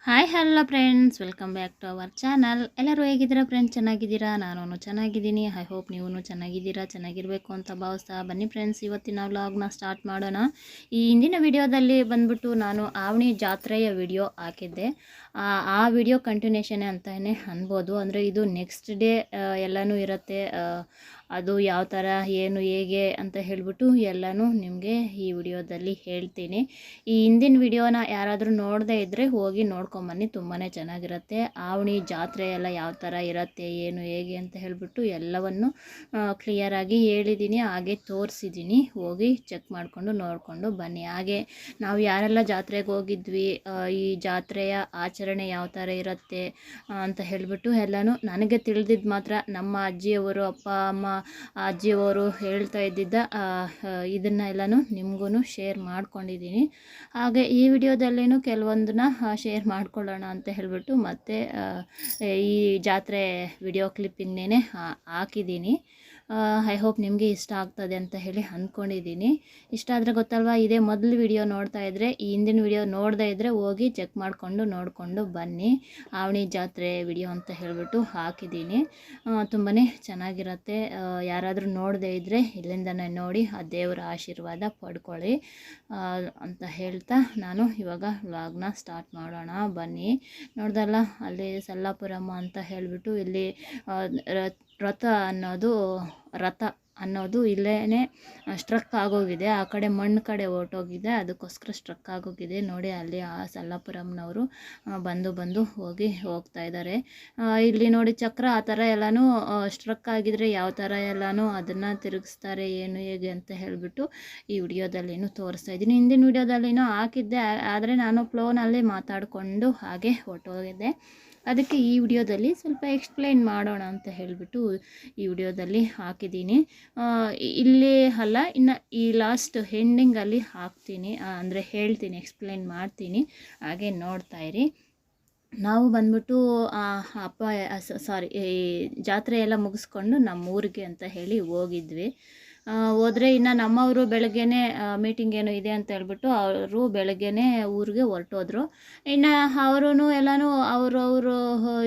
Hi hello friends, welcome back to our channel. ಎಲ್ಲರೂ ಹೇಗಿದ್ದೀರಾ friends? ಚೆನ್ನಾಗಿದ್ದೀರಾ? ನಾನು ಚೆನ್ನಾಗಿದ್ದೀನಿ. ಐ ಹೋಪ್ ನೀವು ಚೆನ್ನಾಗಿದ್ದೀರಾ, ಚೆನ್ನಾಗಿರಬೇಕು ಅಂತ ಭಾವಿಸ್ತಾ ಬನ್ನಿ ಫ್ರೆಂಡ್ಸ್, ಇವತ್ತಿನ ವ್ಲಾಗ್ನ ಸ್ಟಾರ್ಟ್ ಮಾಡೋಣ. ಈ ಹಿಂದಿನ ವಿಡಿಯೋದಲ್ಲಿ ಬಂದ್ಬಿಟ್ಟು ನಾನು ಆವಣಿ ಜಾತ್ರೆಯ ವಿಡಿಯೋ ಹಾಕಿದ್ದೆ. ಆ ವಿಡಿಯೋ ಕಂಟಿನ್ಯೂಷನ್ ಅಂತಲೇ ಅನ್ಬೋದು. ಅಂದರೆ ಇದು ನೆಕ್ಸ್ಟ್ ಡೇ ಎಲ್ಲನೂ ಇರುತ್ತೆ. ಅದು ಯಾವ ಥರ ಏನು ಹೇಗೆ ಅಂತ ಹೇಳಿಬಿಟ್ಟು ಎಲ್ಲನೂ ನಿಮಗೆ ಈ ವಿಡಿಯೋದಲ್ಲಿ ಹೇಳ್ತೀನಿ. ಈ ಹಿಂದಿನ ವಿಡಿಯೋನ ಯಾರಾದರೂ ನೋಡದೇ ಇದ್ದರೆ ಹೋಗಿ ನೋಡ್ಕೊಂಬನ್ನಿ, ತುಂಬಾ ಚೆನ್ನಾಗಿರುತ್ತೆ. ಆವಣಿ ಜಾತ್ರೆ ಎಲ್ಲ ಯಾವ ಥರ ಇರುತ್ತೆ, ಏನು ಹೇಗೆ ಅಂತ ಹೇಳಿಬಿಟ್ಟು ಎಲ್ಲವನ್ನು ಕ್ಲಿಯರಾಗಿ ಹೇಳಿದ್ದೀನಿ, ಹಾಗೆ ತೋರಿಸಿದ್ದೀನಿ. ಹೋಗಿ ಚೆಕ್ ಮಾಡಿಕೊಂಡು ನೋಡಿಕೊಂಡು ಬನ್ನಿ. ಹಾಗೆ ನಾವು ಯಾರೆಲ್ಲ ಜಾತ್ರೆಗೆ ಹೋಗಿದ್ವಿ, ಈ ಜಾತ್ರೆಯ ಆಚರಣೆ ಯಾವ ಥರ ಇರುತ್ತೆ ಅಂತ ಹೇಳಿಬಿಟ್ಟು ಎಲ್ಲನೂ ನನಗೆ ತಿಳಿದಿದ್ದು ಮಾತ್ರ ನಮ್ಮ ಅಜ್ಜಿಯವರು, ಅಪ್ಪ ಅಮ್ಮ ಅಜ್ಜಿಯವರು ಹೇಳ್ತಾ ಇದ್ದಿದ್ದ ಇದನ್ನು ಎಲ್ಲನೂ ನಿಮಗೂ ಶೇರ್ ಮಾಡ್ಕೊಂಡಿದ್ದೀನಿ. ಹಾಗೆ ಈ ವಿಡಿಯೋದಲ್ಲೇನು ಕೆಲವೊಂದನ್ನ ಶೇರ್ ಮಾಡ್ಕೊಳ್ಳೋಣ ಅಂತ ಹೇಳಿಬಿಟ್ಟು ಮತ್ತೆ ಈ ಜಾತ್ರೆ ವಿಡಿಯೋ ಕ್ಲಿಪ್ಪಿಂಗ್ನೇ ಹಾಕಿದ್ದೀನಿ. ಐ ಹೋಪ್ ನಿಮಗೆ ಇಷ್ಟ ಆಗ್ತದೆ ಅಂತ ಹೇಳಿ ಅಂದ್ಕೊಂಡಿದ್ದೀನಿ. ಇಷ್ಟ ಆದರೆ ಗೊತ್ತಲ್ವಾ, ಇದೇ ಮೊದಲು ವಿಡಿಯೋ ನೋಡ್ತಾ ಇದ್ದರೆ, ಈ ಹಿಂದಿನ ವಿಡಿಯೋ ನೋಡದೇ ಇದ್ದರೆ ಹೋಗಿ ಚೆಕ್ ಮಾಡಿಕೊಂಡು ನೋಡಿಕೊಂಡು ಬನ್ನಿ. ಆವಣಿ ಜಾತ್ರೆ ವಿಡಿಯೋ ಅಂತ ಹೇಳಿಬಿಟ್ಟು ಹಾಕಿದ್ದೀನಿ. ತುಂಬಾ ಚೆನ್ನಾಗಿರುತ್ತೆ. ಯಾರಾದರೂ ನೋಡದೇ ಇದ್ದರೆ ಇಲ್ಲಿಂದನೇ ನೋಡಿ ಆ ದೇವರ ಆಶೀರ್ವಾದ ಪಡ್ಕೊಳ್ಳಿ ಅಂತ ಹೇಳ್ತಾ ನಾನು ಇವಾಗ ವ್ಲಾಗ್ನ ಸ್ಟಾರ್ಟ್ ಮಾಡೋಣ ಬನ್ನಿ. ನೋಡ್ದಲ್ಲ, ಅಲ್ಲಿ ಸಲ್ಲಾಪುರಮ್ಮ ಅಂತ ಹೇಳಿಬಿಟ್ಟು ಇಲ್ಲಿ ರಥ ಅನ್ನೋದು ಇಲ್ಲೇ ಸ್ಟ್ರಕ್ ಆಗೋಗಿದೆ. ಆ ಕಡೆ ಮಣ್ಣು ಕಡೆ ಹೊರ್ಟೋಗಿದೆ, ಅದಕ್ಕೋಸ್ಕರ ಸ್ಟ್ರಕ್ ಆಗೋಗಿದೆ. ನೋಡಿ ಅಲ್ಲಿ ಆ ಸಲ್ಲಾಪುರಮ್ನವರು ಬಂದು ಹೋಗ್ತಾ ಇದ್ದಾರೆ. ಇಲ್ಲಿ ನೋಡಿ ಚಕ್ರ ಆ ಥರ ಎಲ್ಲನೂ ಸ್ಟ್ರಕ್ ಆಗಿದ್ರೆ ಯಾವ ಥರ ಎಲ್ಲನೂ ಅದನ್ನು ತಿರುಗಿಸ್ತಾರೆ, ಏನು ಹೇಗೆ ಅಂತ ಹೇಳಿಬಿಟ್ಟು ಈ ವಿಡಿಯೋದಲ್ಲೇನು ತೋರಿಸ್ತಾ ಇದ್ದೀನಿ. ಹಿಂದಿನ ವಿಡಿಯೋದಲ್ಲೇನೋ ಹಾಕಿದ್ದೆ, ಆದರೆ ನಾನು ಫ್ಲೋನಲ್ಲಿ ಮಾತಾಡಿಕೊಂಡು ಹಾಗೆ ಹೊರಟೋಗಿದ್ದೆ. ಅದಕ್ಕೆ ಈ ವಿಡಿಯೋದಲ್ಲಿ ಸ್ವಲ್ಪ ಎಕ್ಸ್ಪ್ಲೈನ್ ಮಾಡೋಣ ಅಂತ ಹೇಳಿಬಿಟ್ಟು ಈ ವಿಡಿಯೋದಲ್ಲಿ ಹಾಕಿದ್ದೀನಿ. ಇಲ್ಲಿ ಅಲ್ಲ, ಇನ್ನು ಈ ಲಾಸ್ಟ್ ಎಂಡಿಂಗಲ್ಲಿ ಹಾಕ್ತೀನಿ, ಅಂದರೆ ಹೇಳ್ತೀನಿ, ಎಕ್ಸ್ಪ್ಲೈನ್ ಮಾಡ್ತೀನಿ, ಹಾಗೆ ನೋಡ್ತಾ ಇರಿ. ನಾವು ಬಂದ್ಬಿಟ್ಟು ಈ ಜಾತ್ರೆ ಎಲ್ಲ ಮುಗಿಸ್ಕೊಂಡು ನಮ್ಮ ಊರಿಗೆ ಅಂತ ಹೇಳಿ ಹೋಗಿದ್ವಿ. ಹೋದರೆ ಇನ್ನು ನಮ್ಮವರು ಬೆಳಗ್ಗೆನೇ ಮೀಟಿಂಗ್ ಏನೋ ಇದೆ ಅಂತ ಹೇಳ್ಬಿಟ್ಟು ಅವರು ಬೆಳಗ್ಗೆನೇ ಊರಿಗೆ ಹೊರಟೋದ್ರು. ಇನ್ನು ಅವರೂ ಎಲ್ಲನೂ ಅವರು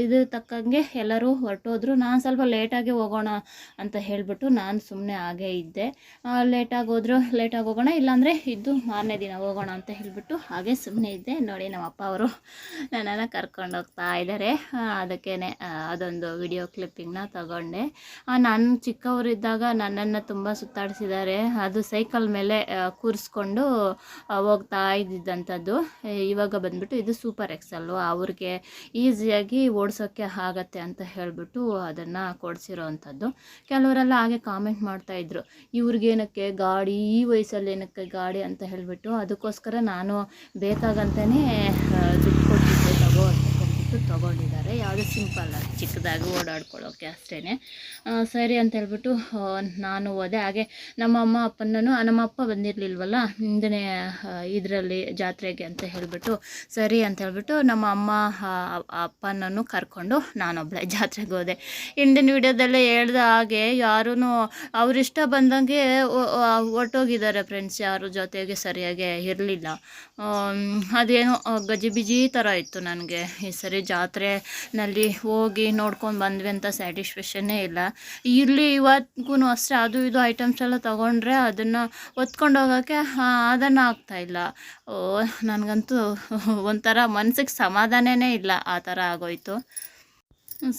ಇದು ತಕ್ಕಂಗೆ ಎಲ್ಲರೂ ಹೊರಟೋದ್ರು. ನಾನು ಸ್ವಲ್ಪ ಲೇಟಾಗಿ ಹೋಗೋಣ ಅಂತ ಹೇಳಿಬಿಟ್ಟು ನಾನು ಸುಮ್ಮನೆ ಹಾಗೇ ಇದ್ದೆ. ಲೇಟಾಗಿ ಹೋಗೋಣ, ಇಲ್ಲಾಂದರೆ ಇದ್ದು ಮಾರನೇ ದಿನ ಹೋಗೋಣ ಅಂತ ಹೇಳಿಬಿಟ್ಟು ಹಾಗೆ ಸುಮ್ಮನೆ ಇದ್ದೆ. ನೋಡಿ ನಮ್ಮ ಅಪ್ಪ ಅವರು ನನ್ನನ್ನು ಕರ್ಕೊಂಡು ಹೋಗ್ತಾ ಇದ್ದಾರೆ. ಅದಕ್ಕೇ ಅದೊಂದು ವಿಡಿಯೋ ಕ್ಲಿಪ್ಪಿಂಗ್ನ ತಗೊಂಡೆ. ನಾನು ಚಿಕ್ಕವರಿದ್ದಾಗ ನನ್ನನ್ನು ತುಂಬ ಸುತ್ತಾಡಿಸಿದ್ದಾರೆ. ಅದು ಸೈಕಲ್ ಮೇಲೆ ಕೂರಿಸ್ಕೊಂಡು ಹೋಗ್ತಾ ಇದ್ದಿದ್ದಂಥದ್ದು. ಇವಾಗ ಬಂದ್ಬಿಟ್ಟು ಇದು ಸೂಪರ್ ಎಕ್ಸಲ್ಲು, ಅವ್ರಿಗೆ ಈಸಿಯಾಗಿ ಓಡಿಸೋಕ್ಕೆ ಆಗತ್ತೆ ಅಂತ ಹೇಳಿಬಿಟ್ಟು ಅದನ್ನು ಕೊಡಿಸಿರೋ ಅಂಥದ್ದು. ಕೆಲವರೆಲ್ಲ ಹಾಗೆ ಕಾಮೆಂಟ್ ಮಾಡ್ತಾಯಿದ್ರು, ಇವ್ರಿಗೇನಕ್ಕೆ ಗಾಡಿ, ಈ ವಯಸ್ಸಲ್ಲಿ ಏನಕ್ಕೆ ಗಾಡಿ ಅಂತ ಹೇಳಿಬಿಟ್ಟು. ಅದಕ್ಕೋಸ್ಕರ ನಾನು ಬೇಕಾಗಂತಲೇ ದುಡ್ಡು ಕೊಟ್ಟಿದ್ದೆ ತಗೋ ಅಂತ ಹೇಳ್ಬಿಟ್ಟು ತೊಗೊಂಡಿದ್ದಾರೆ. ಯಾವುದೇ ಸಿಂಪಲ್ ಆಗಿ ಚಿಕ್ಕದಾಗಿ ಓಡಾಡ್ಕೊಳ್ಳೋಕ್ಕೆ ಅಷ್ಟೇ. ಸರಿ ಅಂತ ಹೇಳ್ಬಿಟ್ಟು ನಾನು ಹೋದೆ. ಹಾಗೆ ನಮ್ಮ ಅಪ್ಪ ಬಂದಿರಲಿಲ್ವಲ್ಲ ಹಿಂದನೇ ಇದರಲ್ಲಿ ಜಾತ್ರೆಗೆ ಅಂತ ಹೇಳಿಬಿಟ್ಟು, ಸರಿ ಅಂತ ಹೇಳ್ಬಿಟ್ಟು ನಮ್ಮ ಅಮ್ಮ ಅಪ್ಪನನ್ನು ಕರ್ಕೊಂಡು ನಾನೊಬ್ಬಳೆ ಜಾತ್ರೆಗೆ ಹೋದೆ. ಹಿಂದಿನ ವಿಡಿಯೋದಲ್ಲೇ ಹೇಳ್ದ ಹಾಗೆ ಯಾರೂ ಅವರಿಷ್ಟ ಬಂದಂಗೆ ಹೊರ್ಟೋಗಿದ್ದಾರೆ ಫ್ರೆಂಡ್ಸ್, ಯಾರು ಜೊತೆಗೆ ಸರಿಯಾಗಿ ಇರಲಿಲ್ಲ. ಅದೇನೋ ಗಜಿಬಿಜಿ ಥರ ಇತ್ತು. ನನಗೆ ಈ ಸರಿ ಜಾತ್ರೆನಲ್ಲಿ ಹೋಗಿ ನೋಡ್ಕೊಂಡು ಬಂದ್ವಿ ಅಂತ ಸ್ಯಾಟಿಸ್ಫ್ಯಾಕ್ಷನ್ನೇ ಇಲ್ಲ. ಇಲ್ಲಿ ಇವತ್ತಿಗೂ ಅಷ್ಟೇ ಅದು ಇದು ಐಟಮ್ಸ್ ಎಲ್ಲ ತೊಗೊಂಡ್ರೆ ಅದನ್ನು ಹೊತ್ಕೊಂಡು ಹೋಗೋಕ್ಕೆ ಅದನ್ನು ಆಗ್ತಾಯಿಲ್ಲ. ನನಗಂತೂ ಒಂಥರ ಮನಸ್ಸಿಗೆ ಸಮಾಧಾನನೇ ಇಲ್ಲ, ಆ ಥರ ಆಗೋಯ್ತು.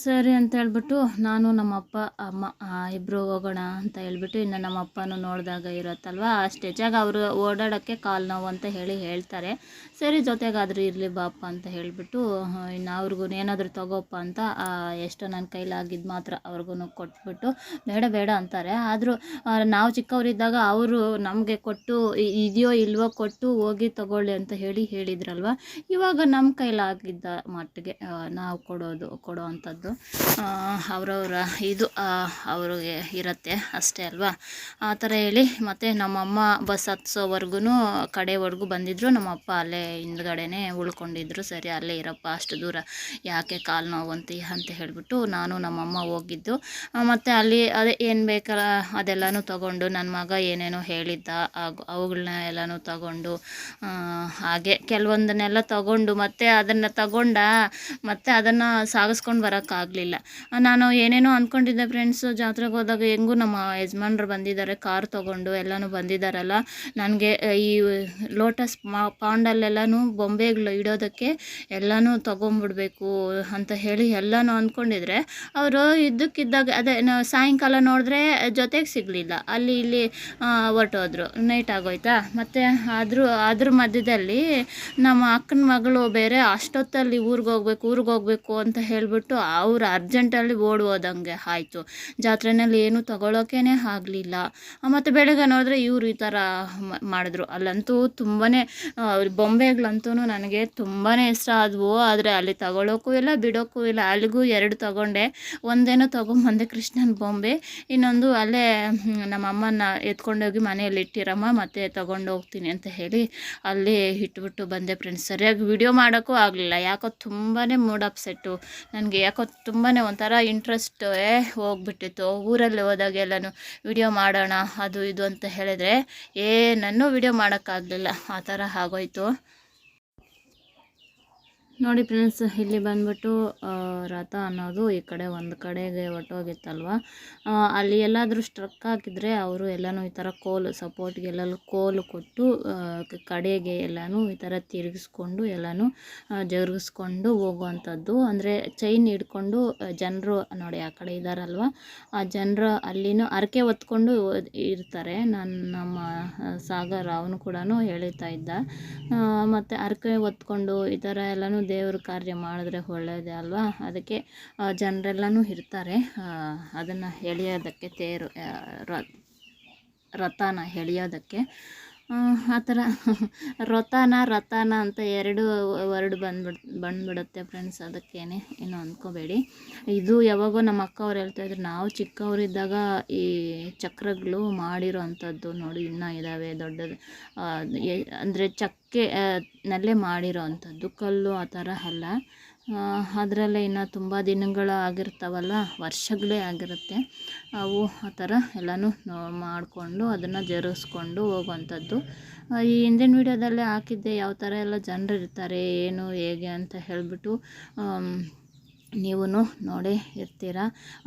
ಸರಿ ಅಂತ ಹೇಳ್ಬಿಟ್ಟು ನಾನು ನಮ್ಮ ಅಪ್ಪ ಅಮ್ಮ ಇಬ್ಬರು ಹೋಗೋಣ ಅಂತ ಹೇಳ್ಬಿಟ್ಟು, ಇನ್ನು ನಮ್ಮ ಅಪ್ಪನೂ ನೋಡಿದಾಗ ಇರುತ್ತಲ್ವ ಆ ಸ್ಟೇಜಾಗ ಅವರು ಓಡಾಡೋಕ್ಕೆ ಕಾಲು ನೋವು ಅಂತ ಹೇಳ್ತಾರೆ. ಸರಿ ಜೊತೆಗಾದರೂ ಇರಲಿ ಬಾಪ ಅಂತ ಹೇಳಿಬಿಟ್ಟು ಇನ್ನು ಅವ್ರಿಗೂ ಏನಾದರೂ ತಗೋಪ್ಪ ಅಂತ ಎಷ್ಟೋ ನನ್ನ ಕೈಲಾಗಿದ್ದು ಮಾತ್ರ ಅವ್ರಿಗೂ ಕೊಟ್ಬಿಟ್ಟು, ಬೇಡ ಅಂತಾರೆ. ಆದರೂ ನಾವು ಚಿಕ್ಕವರಿದ್ದಾಗ ಅವರು ನಮಗೆ ಕೊಟ್ಟು ಇದೆಯೋ ಇಲ್ವೋ ಕೊಟ್ಟು ಹೋಗಿ ತಗೊಳ್ಳಿ ಅಂತ ಹೇಳಿದ್ರಲ್ವ. ಇವಾಗ ನಮ್ಮ ಕೈಲಾಗಿದ್ದ ಮಟ್ಟಿಗೆ ನಾವು ಕೊಡೋ ಅಂಥದ್ದು ಅಂಥದ್ದು. ಅವರವರ ಇದು ಅವ್ರಿಗೆ ಇರುತ್ತೆ ಅಷ್ಟೇ ಅಲ್ವಾ. ಆ ಥರ ಹೇಳಿ ಮತ್ತು ನಮ್ಮಮ್ಮ ಬಸ್ ಹತ್ಸೋವರೆಗೂ ಕಡೆವರೆಗೂ ಬಂದಿದ್ದರು. ನಮ್ಮಪ್ಪ ಅಲ್ಲೇ ಹಿಂದ್ಗಡೆನೇ ಉಳ್ಕೊಂಡಿದ್ರು. ಸರಿ ಅಲ್ಲೇ ಇರಪ್ಪ, ಅಷ್ಟು ದೂರ ಯಾಕೆ ಕಾಲು ನೋವಂತೀಯ ಅಂತ ಹೇಳಿಬಿಟ್ಟು ನಾನು ನಮ್ಮಮ್ಮ ಹೋಗಿದ್ದು. ಮತ್ತು ಅಲ್ಲಿ ಅದೇ ಏನು ಬೇಕಲ್ಲ ಅದೆಲ್ಲನೂ ತಗೊಂಡು, ನನ್ನ ಮಗ ಏನೇನೋ ಹೇಳಿದ್ದ ಅವುಗಳನ್ನ ಎಲ್ಲನೂ ತಗೊಂಡು, ಹಾಗೆ ಕೆಲವೊಂದನ್ನೆಲ್ಲ ತಗೊಂಡು ಮತ್ತು ಅದನ್ನು ಮತ್ತು ಅದನ್ನು ಸಾಗಿಸ್ಕೊಂಡು ಬರೋಕ್ಕಾಗಲಿಲ್ಲ. ನಾನು ಏನೇನೋ ಅಂದ್ಕೊಂಡಿದ್ದೆ ಫ್ರೆಂಡ್ಸು, ಜಾತ್ರೆಗೆ ಹೋದಾಗ ಹೆಂಗೂ ನಮ್ಮ ಯಜಮಾನ್ರು ಬಂದಿದ್ದಾರೆ, ಕಾರ್ ತೊಗೊಂಡು ಎಲ್ಲನೂ ಬಂದಿದ್ದಾರಲ್ಲ, ನನಗೆ ಈ ಲೋಟಸ್ ಪಾಂಡಲ್ಲೆಲ್ಲನೂ ಬೊಂಬೆಗಳು ಇಡೋದಕ್ಕೆ ಎಲ್ಲನೂ ತೊಗೊಂಬಿಡ್ಬೇಕು ಅಂತ ಹೇಳಿ ಎಲ್ಲನೂ ಅಂದ್ಕೊಂಡಿದ್ರೆ, ಅವರು ಇದ್ದಕ್ಕಿದ್ದಾಗ ಅದೇ ಸಾಯಂಕಾಲ ನೋಡಿದ್ರೆ ಜೊತೆಗೆ ಸಿಗಲಿಲ್ಲ, ಅಲ್ಲಿ ಇಲ್ಲಿ ಹೊರ್ಟೋದ್ರು, ನೈಟ್ ಆಗೋಯ್ತಾ. ಮತ್ತು ಅದ್ರ ಮಧ್ಯದಲ್ಲಿ ನಮ್ಮ ಅಕ್ಕನ ಮಗಳು ಬೇರೆ ಅಷ್ಟೊತ್ತಲ್ಲಿ ಊರಿಗೆ ಹೋಗ್ಬೇಕು ಅಂತ ಹೇಳಿಬಿಟ್ಟು ಅವ್ರು ಅರ್ಜೆಂಟಲ್ಲಿ ಓಡೋದಂಗೆ ಆಯಿತು. ಜಾತ್ರೆಯಲ್ಲಿ ಏನೂ ತೊಗೊಳೋಕ್ಕೇ ಆಗಲಿಲ್ಲ. ಮತ್ತು ಬೆಳಗ್ಗೆ ನೋಡಿದ್ರೆ ಇವರು ಈ ಥರ ಮಾಡಿದ್ರು. ಅಲ್ಲಂತೂ ತುಂಬಾ ಬೊಂಬೆಗಳಂತೂ ನನಗೆ ತುಂಬಾ ಇಷ್ಟ ಆದವು. ಆದರೆ ಅಲ್ಲಿ ತಗೊಳ್ಳೋಕ್ಕೂ ಇಲ್ಲ, ಬಿಡೋಕ್ಕೂ ಇಲ್ಲ. ಅಲ್ಲಿಗೂ 2 ತಗೊಂಡೆ. ಒಂದೇನೋ ತೊಗೊಂಬಂದೆ ಕೃಷ್ಣನ ಬೊಂಬೆ, ಇನ್ನೊಂದು ಅಲ್ಲೇ ನಮ್ಮಮ್ಮನ ಎತ್ಕೊಂಡೋಗಿ ಮನೆಯಲ್ಲಿ ಇಟ್ಟಿರಮ್ಮ, ಮತ್ತೆ ತೊಗೊಂಡು ಹೋಗ್ತೀನಿ ಅಂತ ಹೇಳಿ ಅಲ್ಲಿ ಇಟ್ಬಿಟ್ಟು ಬಂದೆ ಫ್ರೆಂಡ್ಸ್. ಸರಿಯಾಗಿ ವಿಡಿಯೋ ಮಾಡೋಕ್ಕೂ ಆಗಲಿಲ್ಲ, ಯಾಕೋ ತುಂಬಾ ಮೂಡ್ ಅಪ್ಸೆಟ್ಟು. ನನಗೆ ಯಾಕೋ ತುಂಬಾ ಒಂಥರ ಇಂಟ್ರೆಸ್ಟೇ ಹೋಗ್ಬಿಟ್ಟಿತ್ತು. ಊರಲ್ಲಿ ಹೋದಾಗೆಲ್ಲನೂ ವಿಡಿಯೋ ಮಾಡೋಣ ಅದು ಇದು ಅಂತ ಹೇಳಿದ್ರೆ ಏನನ್ನೂ ವಿಡಿಯೋ ಮಾಡೋಕ್ಕಾಗಲಿಲ್ಲ, ಆ ಥರ ಆಗೋಯ್ತು ನೋಡಿ ಫ್ರೆಂಡ್ಸ್. ಇಲ್ಲಿ ಬಂದ್ಬಿಟ್ಟು ರಥ ಅನ್ನೋದು ಈ ಕಡೆ ಒಂದು ಕಡೆಗೆ ಹೊರ್ಟೋಗಿತ್ತಲ್ವ, ಅಲ್ಲಿ ಎಲ್ಲಾದರೂ ಸ್ಟ್ರಕ್ ಹಾಕಿದರೆ ಅವರು ಎಲ್ಲನೂ ಈ ಥರ ಸಪೋರ್ಟ್ಗೆ ಎಲ್ಲರೂ ಕೋಲು ಕೊಟ್ಟು ಕಡೆಗೆ ಎಲ್ಲನೂ ಈ ಥರ ತಿರುಗಿಸ್ಕೊಂಡು ಎಲ್ಲನೂ ಜರುಗಿಸ್ಕೊಂಡು ಹೋಗುವಂಥದ್ದು. ಅಂದರೆ ಚೈನ್ ಹಿಡ್ಕೊಂಡು ಜನರು ನೋಡಿ ಆ ಕಡೆ ಇದ್ದಾರಲ್ವ, ಆ ಜನರು ಅಲ್ಲಿನೂ ಹರಕೆ ಹೊತ್ಕೊಂಡು ಇರ್ತಾರೆ. ನಮ್ಮ ಸಾಗರ್ ಅವನು ಕೂಡ ಹೇಳ್ತಾ ಇದ್ದ. ಮತ್ತು ಹರಕೆ ಹೊತ್ಕೊಂಡು ಈ ಥರ ಎಲ್ಲನೂ ದೇವ್ರ ಕಾರ್ಯ ಮಾಡಿದ್ರೆ ಒಳ್ಳೆಯದೇ ಅಲ್ವಾ. ಅದಕ್ಕೆ ಜನರೆಲ್ಲನೂ ಇರ್ತಾರೆ ಅದನ್ನು ಎಳೆಯೋದಕ್ಕೆ, ತೇರು ರಥನ ಎಳೆಯೋದಕ್ಕೆ. ಆ ಥರ ರಥನ ಅಂತ 2 ವರ್ಡ್ ಬಂದ್ಬಿಡುತ್ತೆ ಫ್ರೆಂಡ್ಸ್, ಅದಕ್ಕೇನೆ ಏನು ಅಂದ್ಕೋಬೇಡಿ. ಇದು ಯಾವಾಗೋ ನಮ್ಮ ಅಕ್ಕ ಅವ್ರು ಹೇಳ್ತಾಯಿದ್ರು, ನಾವು ಚಿಕ್ಕವರಿದ್ದಾಗ ಈ ಚಕ್ರಗಳು ಮಾಡಿರೋ ಅಂಥದ್ದು ನೋಡಿ ಇನ್ನೂ ಇದ್ದಾವೆ, ದೊಡ್ಡದು ಅಂದರೆ ನಲ್ಲೇ ಮಾಡಿರೋ ಅಂಥದ್ದು, ಕಲ್ಲು ಆ ಥರ ಅಲ್ಲ. ಅದರಲ್ಲೇ ಇನ್ನು ತುಂಬ ದಿನಗಳು ಆಗಿರ್ತಾವಲ್ಲ, ವರ್ಷಗಳೇ ಆಗಿರುತ್ತೆ. ಅವು ಆ ಥರ ಎಲ್ಲನೂ ಮಾಡಿಕೊಂಡು ಅದನ್ನು ಜರುಗಿಸ್ಕೊಂಡು ಹೋಗುವಂಥದ್ದು. ಈ ಹಿಂದಿನ ವೀಡಿಯೋದಲ್ಲೇ ಹಾಕಿದ್ದೆ ಯಾವ ಥರ ಎಲ್ಲ ಜನರು ಇರ್ತಾರೆ ಏನು ಹೇಗೆ ಅಂತ ಹೇಳಿಬಿಟ್ಟು, ನೀವು ನೋಡಿ ಇರ್ತೀರ.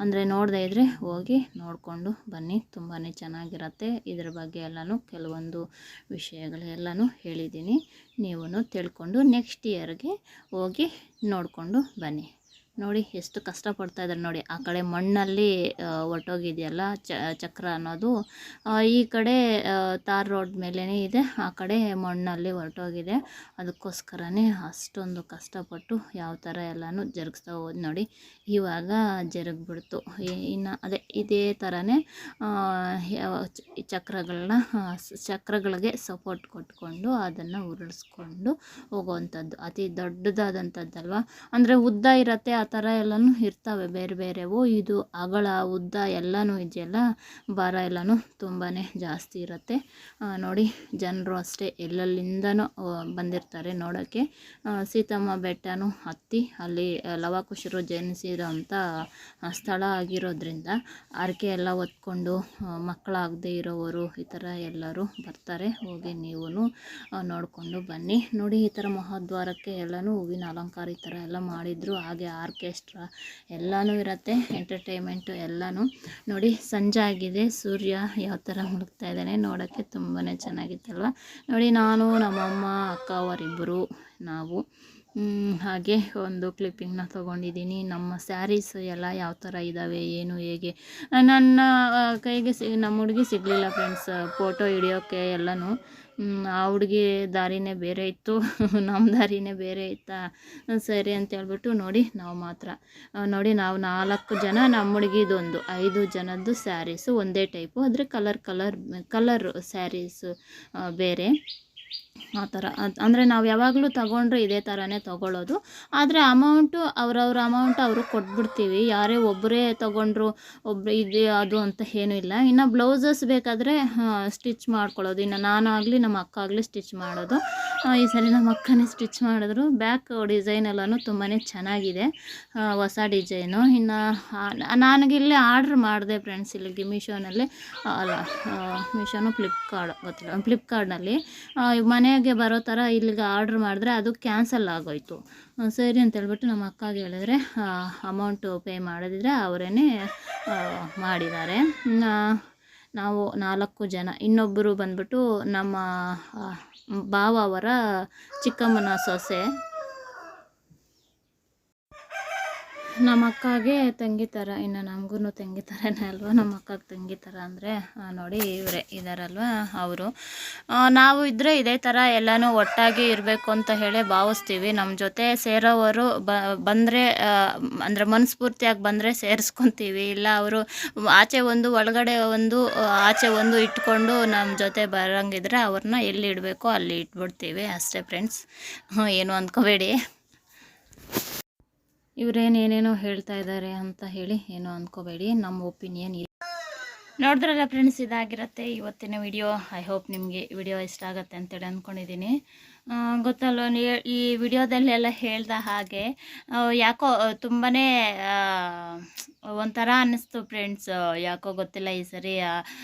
ಅಂದರೆ ನೋಡದೇ ಇದ್ದರೆ ಹೋಗಿ ನೋಡಿಕೊಂಡು ಬನ್ನಿ, ತುಂಬಾ ಚೆನ್ನಾಗಿರತ್ತೆ. ಇದ್ರ ಬಗ್ಗೆ ಎಲ್ಲನೂ ಕೆಲವೊಂದು ವಿಷಯಗಳೆಲ್ಲನೂ ಹೇಳಿದ್ದೀನಿ, ನೀವು ತಿಳ್ಕೊಂಡು ನೆಕ್ಸ್ಟ್ ಇಯರ್ಗೆ ಹೋಗಿ ನೋಡಿಕೊಂಡು ಬನ್ನಿ. ನೋಡಿ ಎಷ್ಟು ಕಷ್ಟಪಡ್ತಾಯಿದ್ದಾರೆ ನೋಡಿ. ಆ ಕಡೆ ಮಣ್ಣಲ್ಲಿ ಹೊರ್ಟೋಗಿದೆಯಲ್ಲ ಚಕ್ರ ಅನ್ನೋದು, ಈ ಕಡೆ ತಾರ್ ರೋಡ್ ಮೇಲೇ ಇದೆ, ಆ ಕಡೆ ಮಣ್ಣಲ್ಲಿ ಹೊರ್ಟೋಗಿದೆ. ಅದಕ್ಕೋಸ್ಕರನೇ ಅಷ್ಟೊಂದು ಕಷ್ಟಪಟ್ಟು ಯಾವ ಥರ ಎಲ್ಲನೂ ಜರುಗಿಸ್ತಾ ಹೋದ್ ನೋಡಿ. ಇವಾಗ ಜರುಗಿಬಿಡ್ತು. ಇನ್ನು ಇದೇ ಥರನೇ ಚಕ್ರಗಳಿಗೆ ಸಪೋರ್ಟ್ ಕೊಟ್ಕೊಂಡು ಅದನ್ನು ಉರುಳಿಸ್ಕೊಂಡು ಹೋಗುವಂಥದ್ದು. ಅತಿ ದೊಡ್ಡದಾದಂಥದ್ದಲ್ವ, ಅಂದರೆ ಉದ್ದ ಇರತ್ತೆ, ಆ ಥರ ಎಲ್ಲನೂ ಇರ್ತವೆ ಬೇರೆ ಬೇರೆವು. ಇದು ಅಗಲ ಉದ್ದ ಎಲ್ಲನೂ ಇದೆಯಲ್ಲ, ಭಾರ ಎಲ್ಲನೂ ತುಂಬಾ ಜಾಸ್ತಿ ಇರುತ್ತೆ ನೋಡಿ. ಜನರು ಅಷ್ಟೇ ಎಲ್ಲೆಲ್ಲಿಂದನೂ ಬಂದಿರ್ತಾರೆ ನೋಡೋಕ್ಕೆ. ಸೀತಮ್ಮ ಬೆಟ್ಟನೂ ಹತ್ತಿ ಅಲ್ಲಿ ಲವಕುಶರು ಜನಿಸಿರೋಂಥ ಸ್ಥಳ ಆಗಿರೋದ್ರಿಂದ ಹರಕೆ ಎಲ್ಲ ಹೊತ್ಕೊಂಡು ಮಕ್ಕಳಾಗದೇ ಇರೋವರು ಈ ಥರ ಎಲ್ಲರೂ ಬರ್ತಾರೆ. ಹೋಗಿ ನೀವು ನೋಡಿಕೊಂಡು ಬನ್ನಿ. ನೋಡಿ ಈ ಥರ ಮಹಾದ್ವಾರಕ್ಕೆ ಎಲ್ಲನೂ ಹೂವಿನ ಅಲಂಕಾರ ಈ ಥರ ಎಲ್ಲ ಮಾಡಿದ್ರು. ಹಾಗೆ ಆರ್ಕೆಸ್ಟ್ರಾ ಎಲ್ಲನೂ ಇರುತ್ತೆ, ಎಂಟರ್ಟೈನ್ಮೆಂಟು ಎಲ್ಲನೂ. ನೋಡಿ ಸಂಜೆ ಆಗಿದೆ, ಸೂರ್ಯ ಯಾವ ಥರ ಮುಳುಗ್ತಾ ಇದ್ದಾನೆ ನೋಡೋಕ್ಕೆ ತುಂಬಾ ಚೆನ್ನಾಗಿತ್ತಲ್ವ. ನೋಡಿ ನಾನು ನಮ್ಮಮ್ಮ ಅಕ್ಕ ಅವರಿಬ್ಬರು ನಾವು ಹಾಗೆ ಒಂದು ಕ್ಲಿಪ್ಪಿಂಗ್ನ ತೊಗೊಂಡಿದ್ದೀನಿ. ನಮ್ಮ ಸ್ಯಾರೀಸ್ ಎಲ್ಲ ಯಾವ ಥರ ಇದ್ದಾವೆ ಏನು ಹೇಗೆ, ನನ್ನ ಕೈಗೆ ನಮ್ಮ ಹುಡುಗಿ ಸಿಗಲಿಲ್ಲ ಫ್ರೆಂಡ್ಸ್ ಫೋಟೋ ಹಿಡಿಯೋಕ್ಕೆ ಎಲ್ಲನೂ. ಆ ಹುಡುಗಿ ದಾರಿನೇ ಬೇರೆ ಇತ್ತು, ನಮ್ಮ ದಾರಿನೇ ಬೇರೆ ಇತ್ತಾ, ಸರಿ ಅಂತ ಹೇಳ್ಬಿಟ್ಟು ನೋಡಿ ನಾವು ಮಾತ್ರ ನೋಡಿ ನಾವು 4 ಜನ, ನಮ್ಮ ಹುಡುಗಿದೊಂದು 5 ಜನದ್ದು ಸ್ಯಾರೀಸು ಒಂದೇ ಟೈಪು, ಆದರೆ ಕಲರ್ ಸ್ಯಾರೀಸು ಬೇರೆ. ಆ ಥರ ಅಂದರೆ ನಾವು ಯಾವಾಗಲೂ ತಗೊಂಡ್ರೆ ಇದೇ ಥರನೇ ತೊಗೊಳ್ಳೋದು. ಆದರೆ ಅಮೌಂಟು ಅವ್ರವ್ರ ಅಮೌಂಟ್ ಅವರು ಕೊಟ್ಬಿಡ್ತೀವಿ. ಯಾರೇ ಒಬ್ಬರೇ ತೊಗೊಂಡ್ರು ಒಬ್ಬರು ಇದು ಅದು ಅಂತ ಏನೂ ಇಲ್ಲ. ಇನ್ನು ಬ್ಲೌಸಸ್ ಬೇಕಾದರೆ ಸ್ಟಿಚ್ ಮಾಡ್ಕೊಳ್ಳೋದು. ಇನ್ನು ನಾನಾಗಲಿ ನಮ್ಮ ಅಕ್ಕ ಆಗಲಿ ಸ್ಟಿಚ್ ಮಾಡೋದು. ಈ ಸರಿ ನಮ್ಮ ಅಕ್ಕನೇ ಸ್ಟಿಚ್ ಮಾಡಿದ್ರು. ಬ್ಯಾಕ್ ಡಿಸೈನ್ ಎಲ್ಲನೂ ತುಂಬಾ ಚೆನ್ನಾಗಿದೆ, ಹೊಸ ಡಿಸೈನು. ಇನ್ನು ನನಗಿಲ್ಲೇ ಆರ್ಡ್ರ್ ಮಾಡಿದೆ ಫ್ರೆಂಡ್ಸ್, ಇಲ್ಲಿಗೆ ಮೀಶೋನಲ್ಲಿ ಅಲ್ಲ ಮೀಶೋನು ಗೊತ್ತಿಲ್ಲ, ಫ್ಲಿಪ್ಕಾರ್ಟ್ನಲ್ಲಿ ಮನೆಗೆ ಬರೋ ಥರ ಇಲ್ಲಿಗೆ ಆರ್ಡ್ರ್ ಮಾಡಿದ್ರೆ ಅದು ಕ್ಯಾನ್ಸಲ್ ಆಗೋಯಿತು. ಸರಿ ಅಂತೇಳ್ಬಿಟ್ಟು ನಮ್ಮ ಅಕ್ಕಗೆ ಹೇಳಿದ್ರೆ ಅಮೌಂಟು ಪೇ ಮಾಡೋದಿದ್ರೆ ಅವರೇ ಮಾಡಿದ್ದಾರೆ. ನಾವು 4 ಜನ. ಇನ್ನೊಬ್ಬರು ಬಂದ್ಬಿಟ್ಟು ನಮ್ಮ ಭಾವ ಅವರ ಚಿಕ್ಕಮ್ಮನ ಸೊಸೆ, ನಮ್ಮ ಅಕ್ಕಗೆ ತಂಗಿ ಥರ. ಇನ್ನು ನಮಗೂ ತಂಗಿ ಥರನೇ ಅಲ್ವ, ನಮ್ಮ ಅಕ್ಕಗೆ ತಂಗಿ ಥರ ಅಂದರೆ ನೋಡಿ ಇವರೇ ಇದ್ದಾರಲ್ವ ಅವರು. ನಾವು ಇದ್ದರೆ ಇದೇ ಥರ ಎಲ್ಲನೂ ಒಟ್ಟಾಗಿ ಇರಬೇಕು ಅಂತ ಹೇಳಿ ಭಾವಿಸ್ತೀವಿ. ನಮ್ಮ ಜೊತೆ ಸೇರೋವರು ಬಂದರೆ ಅಂದರೆ ಮನಸ್ಫೂರ್ತಿಯಾಗಿ ಬಂದರೆ ಸೇರಿಸ್ಕೊತೀವಿ. ಇಲ್ಲ ಅವರು ಆಚೆ ಒಂದು ಒಳಗಡೆ ಒಂದು ಆಚೆ ಒಂದು ಇಟ್ಕೊಂಡು ನಮ್ಮ ಜೊತೆ ಬರೋಂಗಿದ್ರೆ ಅವ್ರನ್ನ ಎಲ್ಲಿ ಇಡಬೇಕೋ ಅಲ್ಲಿ ಇಟ್ಬಿಡ್ತೀವಿ ಅಷ್ಟೇ ಫ್ರೆಂಡ್ಸ್, ಏನು ಅಂದ್ಕೋಬೇಡಿ. ಇವರೇನೇನೇನೋ ಹೇಳ್ತಾ ಇದ್ದಾರೆ ಅಂತ ಹೇಳಿ ಏನೋ ಅಂದ್ಕೋಬೇಡಿ, ನಮ್ಮ ಒಪಿನಿಯನ್ ಇಲ್ಲ. ನೋಡಿದ್ರಲ್ಲ ಫ್ರೆಂಡ್ಸ್, ಇದಾಗಿರುತ್ತೆ ಇವತ್ತಿನ ವಿಡಿಯೋ. ಐ ಹೋಪ್ ನಿಮಗೆ ವಿಡಿಯೋ ಇಷ್ಟ ಆಗುತ್ತೆ ಅಂತೇಳಿ ಅಂದ್ಕೊಂಡಿದ್ದೀನಿ. ಗೊತ್ತಲ್ವ, ಈ ವಿಡಿಯೋದಲ್ಲೆಲ್ಲ ಹೇಳ್ದ ಹಾಗೆ ಯಾಕೋ ತುಂಬಾ ಒಂಥರ ಅನ್ನಿಸ್ತು ಫ್ರೆಂಡ್ಸ್. ಯಾಕೋ ಗೊತ್ತಿಲ್ಲ, ಈ ಸರಿ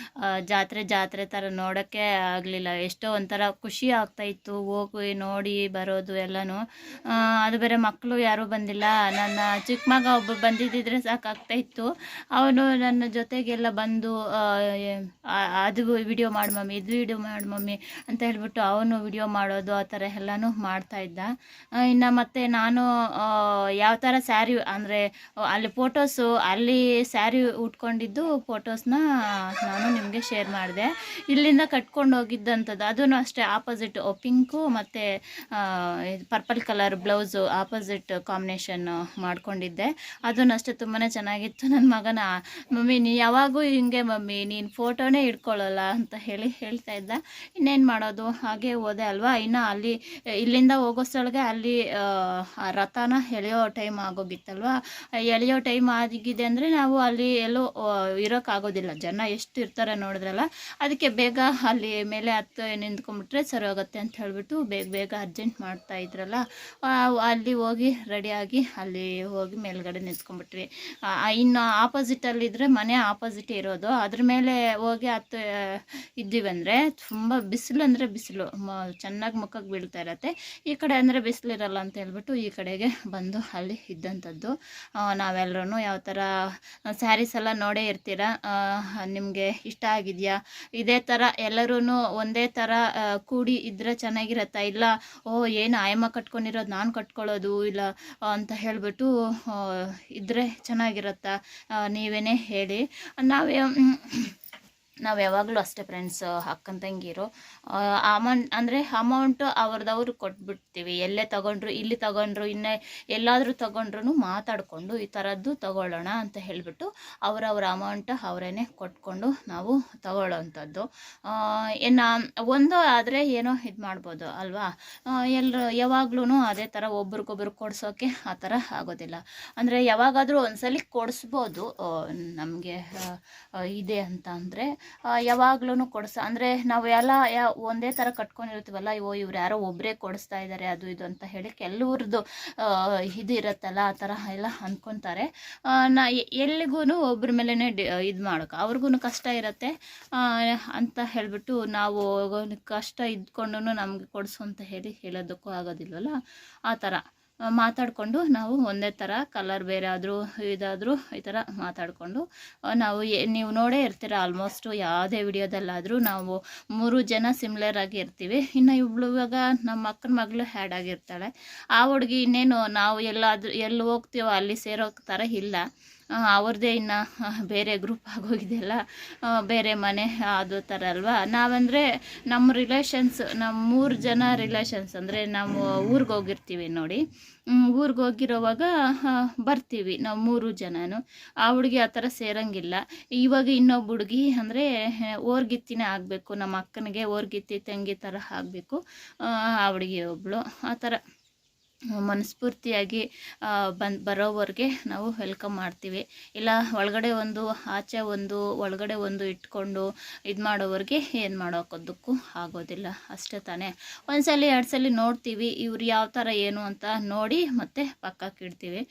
ಜಾತ್ರೆ ಥರ ನೋಡೋಕ್ಕೆ ಆಗಲಿಲ್ಲ. ಎಷ್ಟೋ ಒಂಥರ ಖುಷಿ ಆಗ್ತಾಯಿತ್ತು ಹೋಗಿ ನೋಡಿ ಬರೋದು ಎಲ್ಲನೂ. ಅದು ಬೇರೆ ಮಕ್ಕಳು ಯಾರೂ ಬಂದಿಲ್ಲ. ನನ್ನ ಚಿಕ್ಕ ಮಗ ಒಬ್ಬರು ಬಂದಿದ್ದಿದ್ರೆ ಸಾಕಾಗ್ತಾಯಿತ್ತು. ಅವನು ನನ್ನ ಜೊತೆಗೆಲ್ಲ ಬಂದು ಅದು ವಿಡಿಯೋ ಮಾಡಿ ಮಮ್ಮಿ, ಇದು ವಿಡಿಯೋ ಮಾಡಿ ಮಮ್ಮಿ ಅಂತ ಹೇಳ್ಬಿಟ್ಟು ಅವನು ವಿಡಿಯೋ ಮಾಡೋದು ಆ ಥರ ಎಲ್ಲನೂ ಮಾಡ್ತಾಯಿದ್ದ. ಇನ್ನು ಮತ್ತು ನಾನು ಯಾವ ಥರ ಸ್ಯಾರಿ ಅಂದರೆ ಅಲ್ಲಿ ಫೋಟೋಸು, ಅಲ್ಲಿ ಸ್ಯಾರಿ ಉಟ್ಕೊಂಡಿದ್ದು ಫೋಟೋಸ್ನ ನಾನು ನಿಮಗೆ ಶೇರ್ ಮಾಡಿದೆ. ಇಲ್ಲಿಂದ ಕಟ್ಕೊಂಡು ಹೋಗಿದ್ದಂಥದ್ದು, ಅದೂ ಅಷ್ಟೇ ಆಪೋಸಿಟ್ ಪಿಂಕು ಮತ್ತು purple colour blouse opposite combination ಮಾಡ್ಕೊಂಡಿದ್ದೆ. ಅದೂ ಅಷ್ಟೇ ತುಂಬಾ ಚೆನ್ನಾಗಿತ್ತು. ನನ್ನ ಮಗನ ಮಮ್ಮಿ ನೀ ಯಾವಾಗೂ ಹಿಂಗೆ ಮಮ್ಮಿ, ನೀನು ಫೋಟೋನೇ ಇಟ್ಕೊಳ್ಳಲ್ಲ ಅಂತ ಹೇಳ್ತಾ ಇದ್ದ. ಇನ್ನೇನು ಮಾಡೋದು, ಹಾಗೆ ಹೋದೆ ಅಲ್ವಾ. ಇನ್ನು ಅಲ್ಲಿ ಇಲ್ಲಿಂದ ಹೋಗೋಷ್ಟೊಳಗೆ ಅಲ್ಲಿ ರಥನ ಎಳೆಯೋ ಟೈಮ್ ಆಗೋಗಿತ್ತಲ್ವ. ಎಳೆಯೋ ಟೈಮ್ ಆಗಿದೆ ಅಂದರೆ ನಾವು ಅಲ್ಲಿ ಎಲ್ಲೋ ಇರೋಕ್ಕಾಗೋದಿಲ್ಲ, ಜನ ಎಷ್ಟು ಇರ್ತಾರೆ ನೋಡಿದ್ರಲ್ಲ. ಅದಕ್ಕೆ ಬೇಗ ಅಲ್ಲಿ ಮೇಲೆ ಹತ್ತು ನಿಂತ್ಕೊಂಡ್ಬಿಟ್ರೆ ಸರಿ ಹೋಗುತ್ತೆ ಅಂತ ಹೇಳಿಬಿಟ್ಟು ಬೇಗ ಅರ್ಜೆಂಟ್ ಮಾಡ್ತಾ ಇದ್ರಲ್ಲ, ಅಲ್ಲಿ ಹೋಗಿ ರೆಡಿಯಾಗಿ ಅಲ್ಲಿ ಹೋಗಿ ಮೇಲ್ಗಡೆ ನಿಂತ್ಕೊಂಡ್ಬಿಟ್ವಿ. ಇನ್ನು ಆಪೋಸಿಟಲ್ಲಿದ್ದರೆ ಮನೆ ಆಪೋಸಿಟ್ ಇರೋದು, ಅದ್ರ ಮೇಲೆ ಹೋಗಿ ಇದ್ದೀವಂದರೆ ತುಂಬ ಬಿಸಿಲು ಅಂದರೆ ಬಿಸಿಲು ಚೆನ್ನಾಗಿ ಮುಖಕ್ಕೆ ಬೀಳ್ತಾ ಇರತ್ತೆ. ಈ ಕಡೆ ಅಂದರೆ ಬಿಸಿಲಿರಲ್ಲ ಅಂತ ಹೇಳ್ಬಿಟ್ಟು ಈ ಕಡೆಗೆ ಬಂದು ಅಲ್ಲಿ ಇದ್ದಂಥದ್ದು. ನಾವೆಲ್ಲರೂ ಯಾವ ಥರ ಸ್ಯಾರೀಸ್ ಎಲ್ಲ ನೋಡೇ ಇರ್ತೀರ. ನಿಮಗೆ ಇಷ್ಟ ಆಗಿದೆಯಾ? ಇದೇ ಥರ ಎಲ್ಲರೂ ಒಂದೇ ಥರ ಕೂಡಿ ಇದ್ದರೆ ಚೆನ್ನಾಗಿರತ್ತಾ? ಇಲ್ಲ ಏನು ಆಯಮ್ಮ ಕಟ್ಕೊಂಡಿರೋದು ನಾನು ಕಟ್ಕೊಳ್ಳೋದು ಇಲ್ಲ ಅಂತ ಹೇಳಿಬಿಟ್ಟು ಇದ್ದರೆ ಚೆನ್ನಾಗಿರತ್ತಾ? ನೀವೇ ಹೇಳಿ. ನಾವು ಯಾವಾಗಲೂ ಅಷ್ಟೇ ಫ್ರೆಂಡ್ಸ್, ಅಕ್ಕನ ತಂಗಿರು ಅಮೌಂಟು ಅವ್ರದವ್ರು ಕೊಟ್ಬಿಡ್ತೀವಿ. ಎಲ್ಲೇ ತೊಗೊಂಡ್ರು, ಇಲ್ಲಿ ತೊಗೊಂಡ್ರು, ಇನ್ನೇ ಎಲ್ಲಾದರೂ ತೊಗೊಂಡ್ರು ಮಾತಾಡಿಕೊಂಡು ಈ ಥರದ್ದು ತೊಗೊಳ್ಳೋಣ ಅಂತ ಹೇಳಿಬಿಟ್ಟು ಅವರವ್ರ ಅಮೌಂಟ್ ಅವರೇ ಕೊಟ್ಕೊಂಡು ನಾವು ತೊಗೊಳ್ಳೋವಂಥದ್ದು. ಇನ್ನು ಒಂದು ಆದರೆ ಏನೋ ಇದು ಮಾಡ್ಬೋದು ಅಲ್ವಾ. ಎಲ್ಲರೂ ಯಾವಾಗ್ಲೂ ಅದೇ ಥರ ಒಬ್ರಿಗೊಬ್ರು ಕೊಡ್ಸೋಕ್ಕೆ ಆ ಥರ ಆಗೋದಿಲ್ಲ. ಅಂದರೆ ಯಾವಾಗಾದರೂ ಒಂದ್ಸಲಿ ಕೊಡಿಸ್ಬೋದು ನಮಗೆ ಇದೆ ಅಂತ ಅಂದರೆ. ಯಾವಾಗ್ಲೂ ಅಂದರೆ ನಾವು ಎಲ್ಲ ಒಂದೇ ಥರ ಕಟ್ಕೊಂಡಿರ್ತೀವಲ್ಲ, ಇವ್ರು ಯಾರೋ ಒಬ್ಬರೇ ಕೊಡಿಸ್ತಾ ಇದ್ದಾರೆ ಅದು ಇದು ಅಂತ ಹೇಳಿ ಕೆಲವ್ರದ್ದು ಇದು ಇರುತ್ತಲ್ಲ, ಆ ಥರ ಎಲ್ಲ ಅಂದ್ಕೊತಾರೆ. ಎಲ್ಲಿಗೂ ಒಬ್ಬರ ಮೇಲೇ ಇದು ಮಾಡೋಕೆ ಅವ್ರಿಗೂ ಕಷ್ಟ ಇರುತ್ತೆ ಅಂತ ಹೇಳಿಬಿಟ್ಟು ನಾವು ಕಷ್ಟ ಇದ್ಕೊಂಡು ನಮಗೆ ಕೊಡಿಸು ಅಂತ ಹೇಳೋದಕ್ಕೂ ಆಗೋದಿಲ್ವಲ್ಲ. ಆ ಥರ ಮಾತಾಡಿಕೊಂಡು ನಾವು ಒಂದೇ ಥರ ಕಲರ್ ಬೇರೆ ಆದರೂ ಇದಾದರೂ ಈ ಥರ ಮಾತಾಡಿಕೊಂಡು ನಾವು ನೀವು ನೋಡೇ ಇರ್ತೀರ ಆಲ್ಮೋಸ್ಟು ಯಾವುದೇ ವಿಡಿಯೋದಲ್ಲಾದರೂ ನಾವು 3 ಜನ ಸಿಮ್ಲರ್ ಆಗಿ ಇರ್ತೀವಿ. ಇನ್ನು ಇವಾಗ ನಮ್ಮ ಅಕ್ಕನ ಮಗಳು ಹ್ಯಾಡ್ ಆಗಿರ್ತಾಳೆ. ಆ ಹುಡುಗಿ ಇನ್ನೇನು ನಾವು ಎಲ್ಲಿ ಹೋಗ್ತೀವೋ ಅಲ್ಲಿ ಸೇರೋ ಥರ ಇಲ್ಲ. ಅವ್ರದ್ದೇ ಇನ್ನು ಬೇರೆ ಗ್ರೂಪ್ ಆಗೋಗಿದೆಯಲ್ಲ, ಬೇರೆ ಮನೆ ಅದು ಥರ ಅಲ್ವಾ. ನಾವಂದರೆ ನಮ್ಮ ರಿಲೇಷನ್ಸ್, ನಮ್ಮ 3 ಜನ ರಿಲೇಷನ್ಸ್ ಅಂದರೆ ನಾವು ಊರಿಗೆ ಹೋಗಿರ್ತೀವಿ ನೋಡಿ. ಊರಿಗೆ ಹೋಗಿರೋವಾಗ ಬರ್ತೀವಿ ನಾವು 3 ಜನನು. ಆ ಹುಡುಗಿ ಆ ಥರ ಸೇರಂಗಿಲ್ಲ. ಇವಾಗ ಇನ್ನೊಬ್ಬ ಹುಡುಗಿ ಅಂದರೆ ಓರ್ಗಿತ್ತಿನೇ ಆಗಬೇಕು, ನಮ್ಮ ಅಕ್ಕನಿಗೆ ಓರ್ಗಿತ್ತಿ ತಂಗಿ ಥರ ಆಗಬೇಕು ಆ ಹುಡುಗಿ ಒಬ್ಬಳು. ಆ ಥರ ಮನಸ್ಫೂರ್ತಿಯಾಗಿ ಬರೋವರೆಗೆ ನಾವು ವೆಲ್ಕಮ್ ಮಾಡ್ತೀವಿ. ಇಲ್ಲ ಒಳಗಡೆ ಒಂದು ಆಚೆ ಒಂದು ಒಳಗಡೆ ಒಂದು ಇಟ್ಕೊಂಡು ಇದು ಮಾಡೋವರೆಗೆ ಏನು ಮಾಡೋಕ್ಕೋದಕ್ಕೂ ಆಗೋದಿಲ್ಲ, ಅಷ್ಟೇ ತಾನೇ. ಒಂದ್ಸಲಿ 2 ಸಲ ನೋಡ್ತೀವಿ ಇವ್ರು ಯಾವ ಥರ ಏನು ಅಂತ ನೋಡಿ ಮತ್ತೆ ಪಕ್ಕಕ್ಕಿಡ್ತೀವಿ.